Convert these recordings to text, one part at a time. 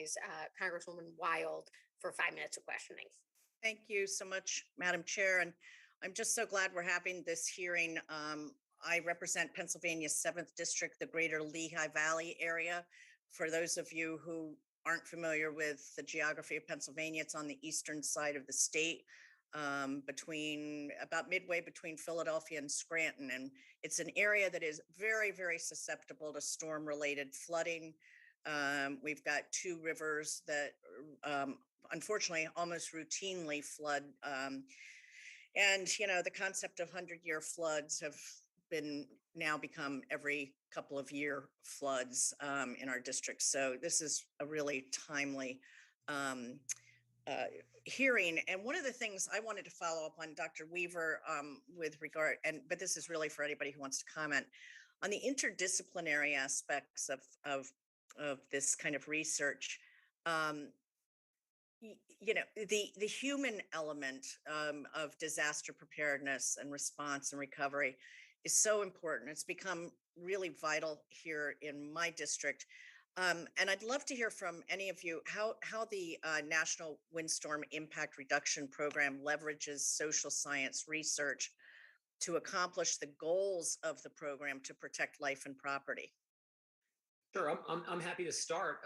recognize Congresswoman Wild for 5 minutes of questioning. Thank you so much, Madam Chair. And I'm just so glad we're having this hearing. I represent Pennsylvania's 7th District, the greater Lehigh Valley area. For those of you who aren't familiar with the geography of Pennsylvania, it's on the eastern side of the state, between about midway between Philadelphia and Scranton. And it's an area that is very, very susceptible to storm-related flooding. We've got 2 rivers that unfortunately almost routinely flood. And, you know, the concept of 100-year floods have now become every couple of year floods in our district. So this is a really timely hearing. And one of the things I wanted to follow up on, Dr. Weaver, with regard, but this is really for anybody who wants to comment on the interdisciplinary aspects of this kind of research. You know, the human element of disaster preparedness and response and recovery is so important. It's become really vital here in my district. And I'd love to hear from any of you how the National Windstorm Impact Reduction Program leverages social science research to accomplish the goals of the program to protect life and property. Sure, I'm happy to start.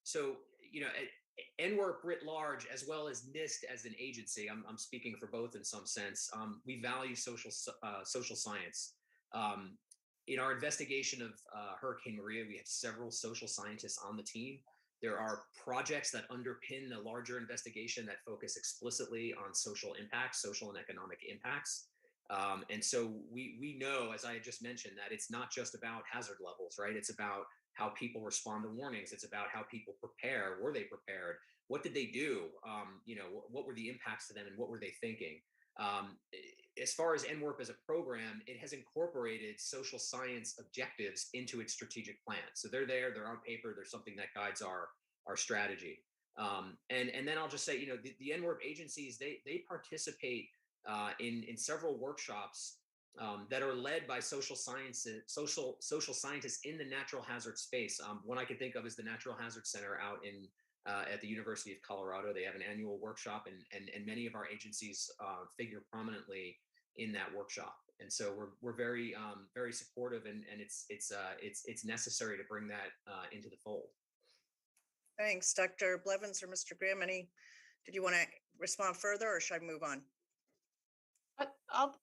So, you know, NWERP writ large, as well as NIST as an agency, I'm speaking for both in some sense. We value social science. In our investigation of Hurricane Maria, we have several social scientists on the team. There are projects that underpin the larger investigation that focus explicitly on social impacts, social and economic impacts. And so we know, as I had just mentioned, that it's not just about hazard levels, right? It's about how people respond to warnings. It's about how people prepare. Were they prepared? What did they do? You know, what were the impacts to them and what were they thinking? As far as NWERP as a program, it has incorporated social science objectives into its strategic plan. So they're there, they're on paper, there's something that guides our strategy. And then I'll just say, you know, the NWERP agencies, they participate in several workshops that are led by social scientists in the natural hazard space. One I can think of is the Natural Hazard Center out in at the University of Colorado. They have an annual workshop, and many of our agencies figure prominently in that workshop. And so we're very very supportive, and it's necessary to bring that into the fold. Thanks, Dr. Blevins or Mr. Grimm. Did you want to respond further, or should I move on?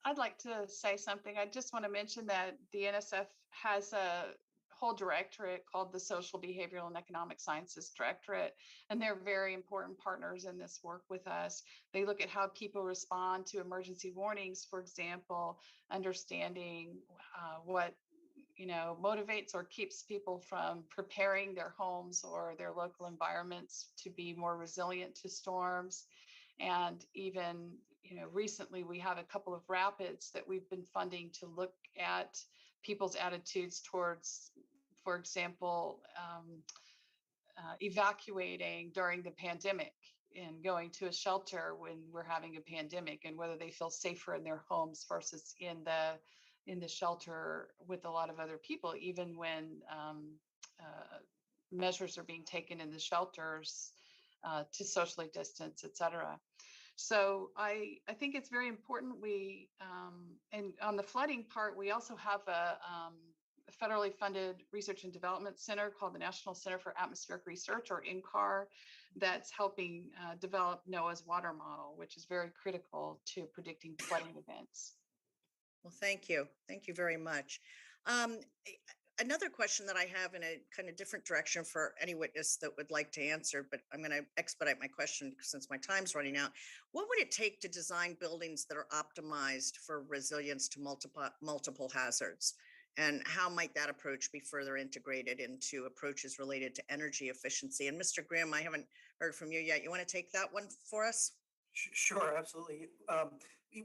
I'd like to say something. I just want to mention that the NSF has a whole directorate called the Social, Behavioral, and Economic Sciences Directorate, and they're very important partners in this work with us. They look at how people respond to emergency warnings, for example, understanding what motivates or keeps people from preparing their homes or their local environments to be more resilient to storms. And even, recently we have a couple of rapids that we've been funding to look at people's attitudes towards, for example, evacuating during the pandemic and going to a shelter when we're having a pandemic, and whether they feel safer in their homes versus in the shelter with a lot of other people, even when measures are being taken in the shelters to socially distance, et cetera. So I think it's very important. And on the flooding part, we also have a federally funded research and development center called the National Center for Atmospheric Research, or NCAR, that's helping develop NOAA's water model, which is very critical to predicting flooding events. Well, thank you. Thank you very much. Another question that I have in a kind of different direction for any witness that would like to answer, but I'm going to expedite my question since my time's running out. What would it take to design buildings that are optimized for resilience to multiple hazards? And how might that approach be further integrated into approaches related to energy efficiency? And Mr. Grimm, I haven't heard from you yet. You want to take that one for us? Sure, absolutely.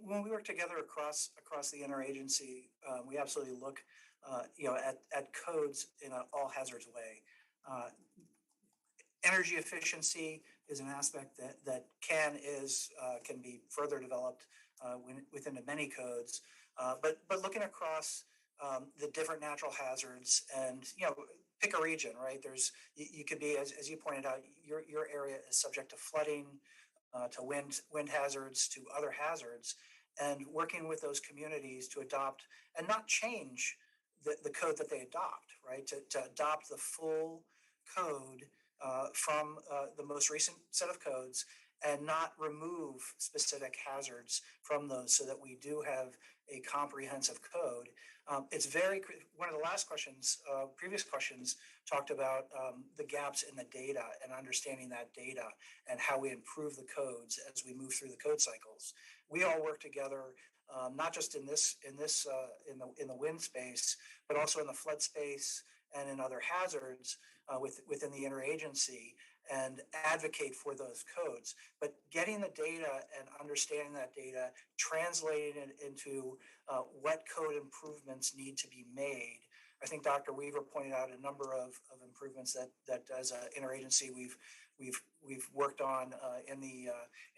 When we work together across the interagency, we absolutely look at codes in an all hazards way. Energy efficiency is an aspect that can be further developed within the many codes. But looking across the different natural hazards, and pick a region, right? You could be, as you pointed out, your area is subject to flooding, to wind hazards, to other hazards, and working with those communities to adopt and not change the code that they adopt, right? To adopt the full code from the most recent set of codes and not remove specific hazards from those so that we do have a comprehensive code. It's one of the last questions, previous questions talked about the gaps in the data and understanding that data and how we improve the codes as we move through the code cycles. We all work together, not just in the wind space, but also in the flood space and in other hazards within the interagency, and advocate for those codes. But getting the data and understanding that data, translating it into what code improvements need to be made. I think Dr. Weaver pointed out a number of improvements that as an interagency we've worked on in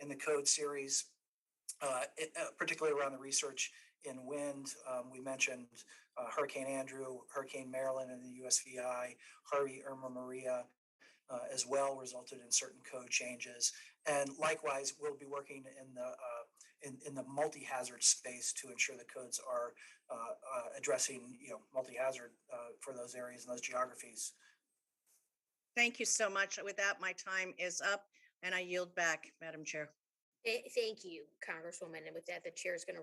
the code series, particularly around the research in wind. We mentioned Hurricane Andrew, Hurricane Marilyn in the USVI, Harvey, Irma, Maria, as well resulted in certain code changes. And likewise, we'll be working in the multi-hazard space to ensure the codes are addressing multi-hazard for those areas and those geographies. Thank you so much. With that, my time is up and I yield back, Madam Chair. Thank you, Congresswoman. And with that, the chair is going to